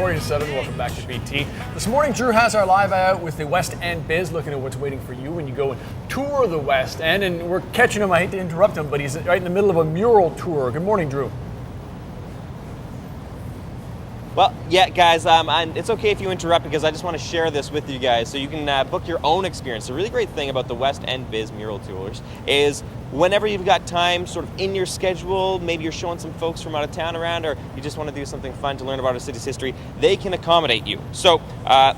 6:47. Welcome back to BT. This morning, Drew has our live out with the West End Biz, looking at what's waiting for you when you go and tour the West End. And we're catching him. I hate to interrupt him, but he's right in the middle of a mural tour. Good morning, Drew. Well, yeah, guys, and it's okay if you interrupt because I just want to share this with you guys so you can book your own experience. The really great thing about the West End Biz Mural Tours is whenever you've got time sort of in your schedule, maybe you're showing some folks from out of town around, or you just want to do something fun to learn about a city's history, they can accommodate you. So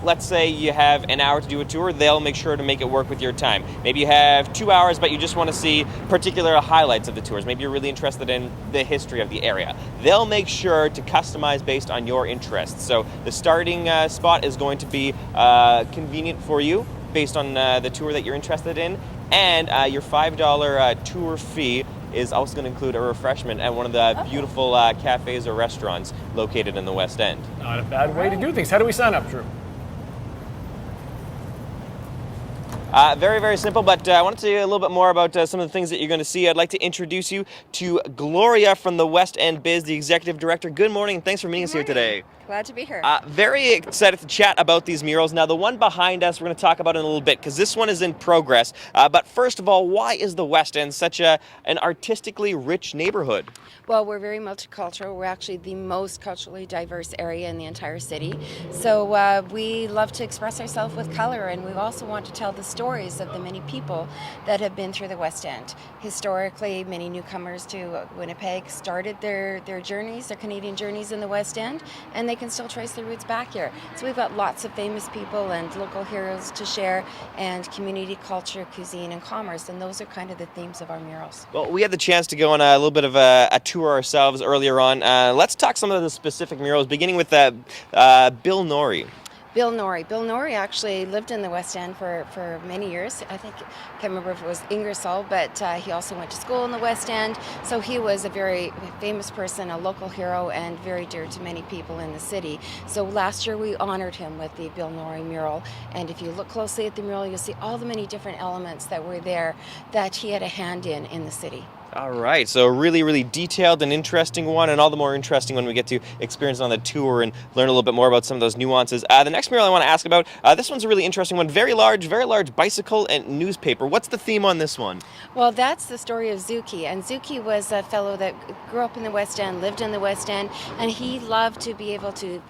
let's say you have an hour to do a tour, they'll make sure to make it work with your time. Maybe you have 2 hours, but you just want to see particular highlights of the tours. Maybe you're really interested in the history of the area. They'll make sure to customize based on your interests. So the starting spot is going to be convenient for you based on the tour that you're interested in. And your $5 tour fee is also going to include a refreshment at one of the beautiful cafes or restaurants located in the West End. Not a bad way to do things. How do we sign up, Drew? Very, very simple, but I want to tell you a little bit more about some of the things that you're going to see. I'd like to introduce you to Gloria from the West End Biz, the Executive Director. Good morning, and thanks for meeting us here today. Glad to be here. Very excited to chat about these murals. Now, the one behind us, we're going to talk about in a little bit, because this one is in progress. But first of all, why is the West End such an artistically rich neighborhood? Well, we're very multicultural. We're actually the most culturally diverse area in the entire city. So we love to express ourselves with color, and we also want to tell the stories of the many people that have been through the West End. Historically, many newcomers to Winnipeg started their journeys, their Canadian journeys in the West End, and they can still trace their roots back here. So we've got lots of famous people and local heroes to share, and community, culture, cuisine, and commerce, and those are kind of the themes of our murals. Well, we had the chance to go on a little bit of a tour ourselves earlier on. Let's talk some of the specific murals, beginning with Bill Norrie. Bill Norrie actually lived in the West End for many years. I can't remember if it was Ingersoll, but he also went to school in the West End. So he was a very famous person, a local hero, and very dear to many people in the city. So last year we honored him with the Bill Norrie mural. And if you look closely at the mural, you'll see all the many different elements that were there that he had a hand in the city. All right, so a really, really detailed and interesting one, and all the more interesting when we get to experience it on the tour and learn a little bit more about some of those nuances. The next mural I want to ask about, this one's a really interesting one. Very large bicycle and newspaper. What's the theme on this one? Well, that's the story of Zuki, and Zuki was a fellow that grew up in the West End, lived in the West End, and he loved to be able to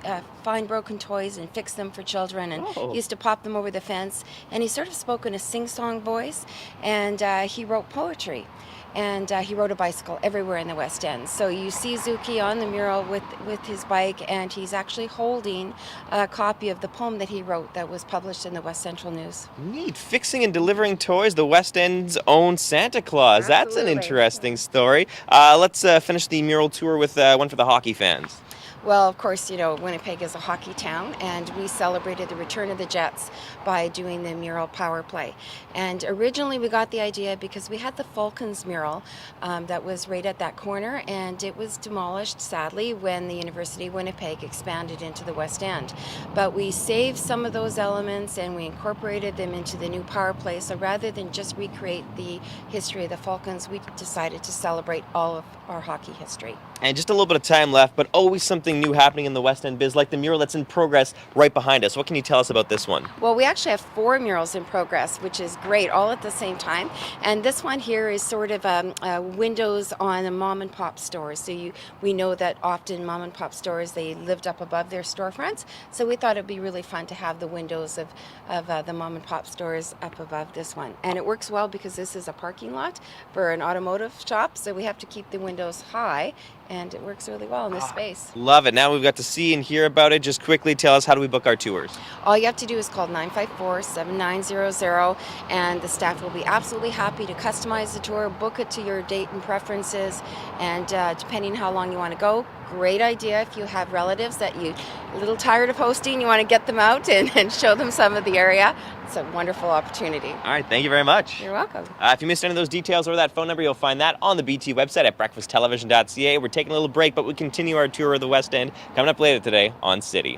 find broken toys and fix them for children, and used to pop them over the fence. And he sort of spoke in a sing-song voice, and he wrote poetry. And he rode a bicycle everywhere in the West End. So you see Zuki on the mural with his bike, and he's actually holding a copy of the poem that he wrote that was published in the West Central News. Neat. Fixing and delivering toys, the West End's own Santa Claus. Absolutely. That's an interesting story. Let's finish the mural tour with one for the hockey fans. Well, of course, you know, Winnipeg is a hockey town, and we celebrated the return of the Jets by doing the mural power play. And originally we got the idea because we had the Falcons mural that was right at that corner, and it was demolished, sadly, when the University of Winnipeg expanded into the West End. But we saved some of those elements and we incorporated them into the new power play. So rather than just recreate the history of the Falcons, we decided to celebrate all of our hockey history. And just a little bit of time left, but always something new happening in the West End Biz, like the mural that's in progress right behind us. What can you tell us about this one? Well, we actually have 4 murals in progress, which is great, all at the same time. And this one here is sort of windows on the mom and pop stores. So we know that often mom and pop stores, they lived up above their storefronts. So we thought it'd be really fun to have the windows of the mom and pop stores up above this one. And it works well because this is a parking lot for an automotive shop. So we have to keep the windows high, and it works really well in this space. Love it. Now we've got to see and hear about it. Just quickly tell us, how do we book our tours? All you have to do is call 954-7900, and the staff will be absolutely happy to customize the tour, book it to your date and preferences, and depending on how long you want to go. Great idea if you have relatives that you're a little tired of hosting, you want to get them out and show them some of the area. It's a wonderful opportunity. All right, thank you very much. You're welcome. If you missed any of those details or that phone number, you'll find that on the BT website at breakfasttelevision.ca. We're taking a little break, but we continue our tour of the West End coming up later today on City.